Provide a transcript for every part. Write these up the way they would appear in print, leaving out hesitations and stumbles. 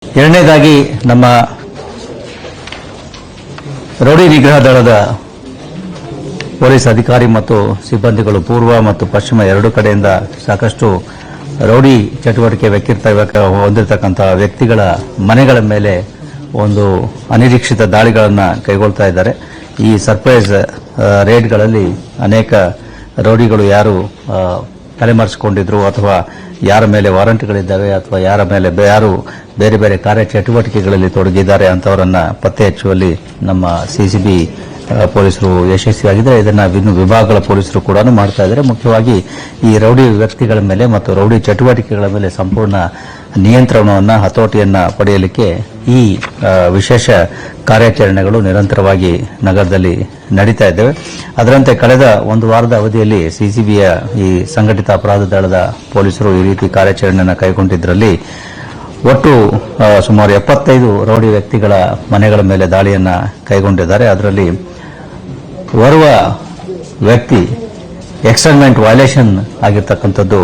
ಎರಡನೇದಾಗಿ ನಮ್ಮ ರೌಡಿ ನಿಗ್ರಹ ದಳದ ಪೊಲೀಸ್ ಅಧಿಕಾರಿ ಮತ್ತು ಸಿಬ್ಬಂದಿಗಳು ಪೂರ್ವ ಮತ್ತು ಪಶ್ಚಿಮ ಎರಡೂ ಕಡೆಯಿಂದ ಸಾಕಷ್ಟು ರೌಡಿ ಚಟುವಟಿಕೆ ಹೊಂದಿರತಕ್ಕಂತಹ ವ್ಯಕ್ತಿಗಳ ಮನೆಗಳ ಮೇಲೆ ಒಂದು ಅನಿರೀಕ್ಷಿತ ದಾಳಿಗಳನ್ನು ಕೈಗೊಳ್ತಾ ಇದ್ದಾರೆ. ಈ ಸರ್ಪ್ರೈಸ್ ರೇಡ್ಗಳಲ್ಲಿ ಅನೇಕ ರೌಡಿಗಳು ಯಾರು ತಲೆಮರೆಸಿಕೊಂಡಿದ್ರು ಅಥವಾ ಯಾರ ಮೇಲೆ ವಾರಂಟ್ಗಳಿದ್ದಾವೆ ಅಥವಾ ಯಾರು ಬೇರೆ ಬೇರೆ ಕಾರ್ಯಚಟುವಟಿಕೆಗಳಲ್ಲಿ ತೊಡಗಿದ್ದಾರೆ ಅಂತವರನ್ನ ಪತ್ತೆ ಹಚ್ಚುವಲ್ಲಿ ನಮ್ಮ ಸಿಸಿಬಿ ಪೊಲೀಸರು ಯಶಸ್ವಿಯಾಗಿದ್ದಾರೆ. ಇದನ್ನ ಇನ್ನು ವಿಭಾಗಗಳ ಪೊಲೀಸರು ಕೂಡ ಮಾಡ್ತಾ ಇದ್ದಾರೆ. ಮುಖ್ಯವಾಗಿ ಈ ರೌಡಿ ವ್ಯಕ್ತಿಗಳ ಮೇಲೆ ಮತ್ತು ರೌಡಿ ಚಟುವಟಿಕೆಗಳ ಮೇಲೆ ಸಂಪೂರ್ಣ ನಿಯಂತ್ರಣವನ್ನು ಹತೋಟಿಯನ್ನ ಪಡೆಯಲಿಕ್ಕೆ ಈ ವಿಶೇಷ ಕಾರ್ಯಾಚರಣೆಗಳು ನಿರಂತರವಾಗಿ ನಗರದಲ್ಲಿ ನಡೀತಾ ಇದ್ದೇವೆ. ಅದರಂತೆ ಕಳೆದ ಒಂದು ವಾರದ ಅವಧಿಯಲ್ಲಿ ಸಿಸಿಬಿಯ ಈ ಸಂಘಟಿತ ಅಪರಾಧ ದಳದ ಪೊಲೀಸರು ಈ ರೀತಿ ಕಾರ್ಯಾಚರಣೆಯನ್ನು ಕೈಗೊಂಡಿದ್ದರಲ್ಲಿ ಒಟ್ಟು ಸುಮಾರು 75 ರೌಡಿ ವ್ಯಕ್ತಿಗಳ ಮನೆಗಳ ಮೇಲೆ ದಾಳಿಯನ್ನು ಕೈಗೊಂಡಿದ್ದಾರೆ. ಅದರಲ್ಲಿ ಓರ್ವ ವ್ಯಕ್ತಿ ಎಕ್ಸ್ಟರ್ನ್ಮೆಂಟ್ ವೈಲೇಷನ್ ಆಗಿರ್ತಕ್ಕಂಥದ್ದು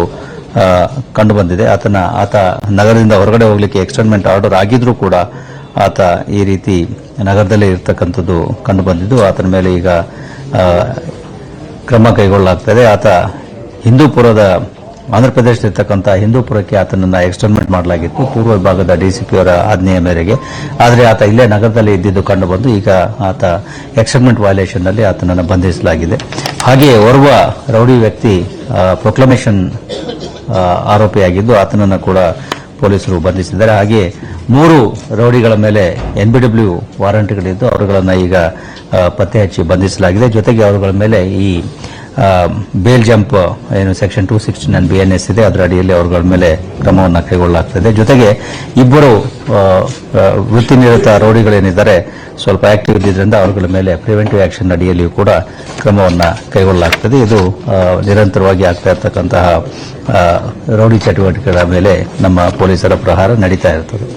ಕಂಡುಬಂದಿದೆ. ಆತ ನಗರದಿಂದ ಹೊರಗಡೆ ಹೋಗಲಿಕ್ಕೆ ಎಕ್ಸ್ಟರ್ನ್ಮೆಂಟ್ ಆರ್ಡರ್ ಆಗಿದ್ರೂ ಕೂಡ ಆತ ಈ ರೀತಿ ನಗರದಲ್ಲೇ ಇರತಕ್ಕಂಥದ್ದು ಕಂಡುಬಂದಿದ್ದು ಆತನ ಮೇಲೆ ಈಗ ಕ್ರಮ ಕೈಗೊಳ್ಳಲಾಗ್ತದೆ. ಆತ ಹಿಂದೂಪುರದ ಆಂಧ್ರಪ್ರದೇಶದಲ್ಲಿರ್ತಕ್ಕಂಥ ಹಿಂದೂಪುರಕ್ಕೆ ಆತನನ್ನು ಎಕ್ಸ್ಟರ್ನ್ಮೆಂಟ್ ಮಾಡಲಾಗಿತ್ತು ಪೂರ್ವ ವಿಭಾಗದ ಡಿಸಿಪಿ ಅವರ ಆಜ್ಞೆಯ ಮೇರೆಗೆ. ಆದರೆ ಆತ ಇಲ್ಲೇ ನಗರದಲ್ಲಿ ಇದ್ದಿದ್ದು ಕಂಡುಬಂದು ಈಗ ಆತ ಎಕ್ಸ್ಟರ್ನ್ಮೆಂಟ್ ವೈಲೇಷನ್ನಲ್ಲಿ ಆತನನ್ನು ಬಂಧಿಸಲಾಗಿದೆ. ಹಾಗೆಯೇ ಓರ್ವ ರೌಡಿ ವ್ಯಕ್ತಿ ಪ್ರೊಕ್ಲಮೇಷನ್ ಆರೋಪಿಯಾಗಿದ್ದು ಆತನನ್ನು ಕೂಡ ಪೊಲೀಸರು ಬಂಧಿಸಿದ್ದಾರೆ. ಹಾಗೆಯೇ 3 ರೌಡಿಗಳ ಮೇಲೆ NBW ವಾರಂಟ್ಗಳಿದ್ದು ಅವರುಗಳನ್ನು ಈಗ ಪತ್ತೆ ಹಚ್ಚಿ ಬಂಧಿಸಲಾಗಿದೆ. ಜೊತೆಗೆ ಅವರುಗಳ ಮೇಲೆ ಈ ಬೇಲ್ ಜಂಪ್ ಏನು ಸೆಕ್ಷನ್ 269 BNS ಇದೆ ಅದರ ಅಡಿಯಲ್ಲಿ ಅವರುಗಳ ಮೇಲೆ ಕ್ರಮವನ್ನು ಕೈಗೊಳ್ಳಲಾಗ್ತದೆ. ಜೊತೆಗೆ ಇಬ್ಬರು ವೃತ್ತಿನಿರತ ರೌಡಿಗಳೇನಿದ್ದಾರೆ ಸ್ವಲ್ಪ ಆಕ್ಟಿವ್ ಇದ್ದಿದ್ದರಿಂದ ಅವರುಗಳ ಮೇಲೆ ಪ್ರಿವೆಂಟಿವ್ ಆಕ್ಷನ್ ಅಡಿಯಲ್ಲಿಯೂ ಕೂಡ ಕ್ರಮವನ್ನು ಕೈಗೊಳ್ಳಲಾಗ್ತದೆ. ಇದು ನಿರಂತರವಾಗಿ ಆಗ್ತಾ ಇರತಕ್ಕಂತಹ ರೌಡಿ ಚಟುವಟಿಕೆಗಳ ಮೇಲೆ ನಮ್ಮ ಪೊಲೀಸರ ಪ್ರಹಾರ ನಡೀತಾ ಇರ್ತದೆ.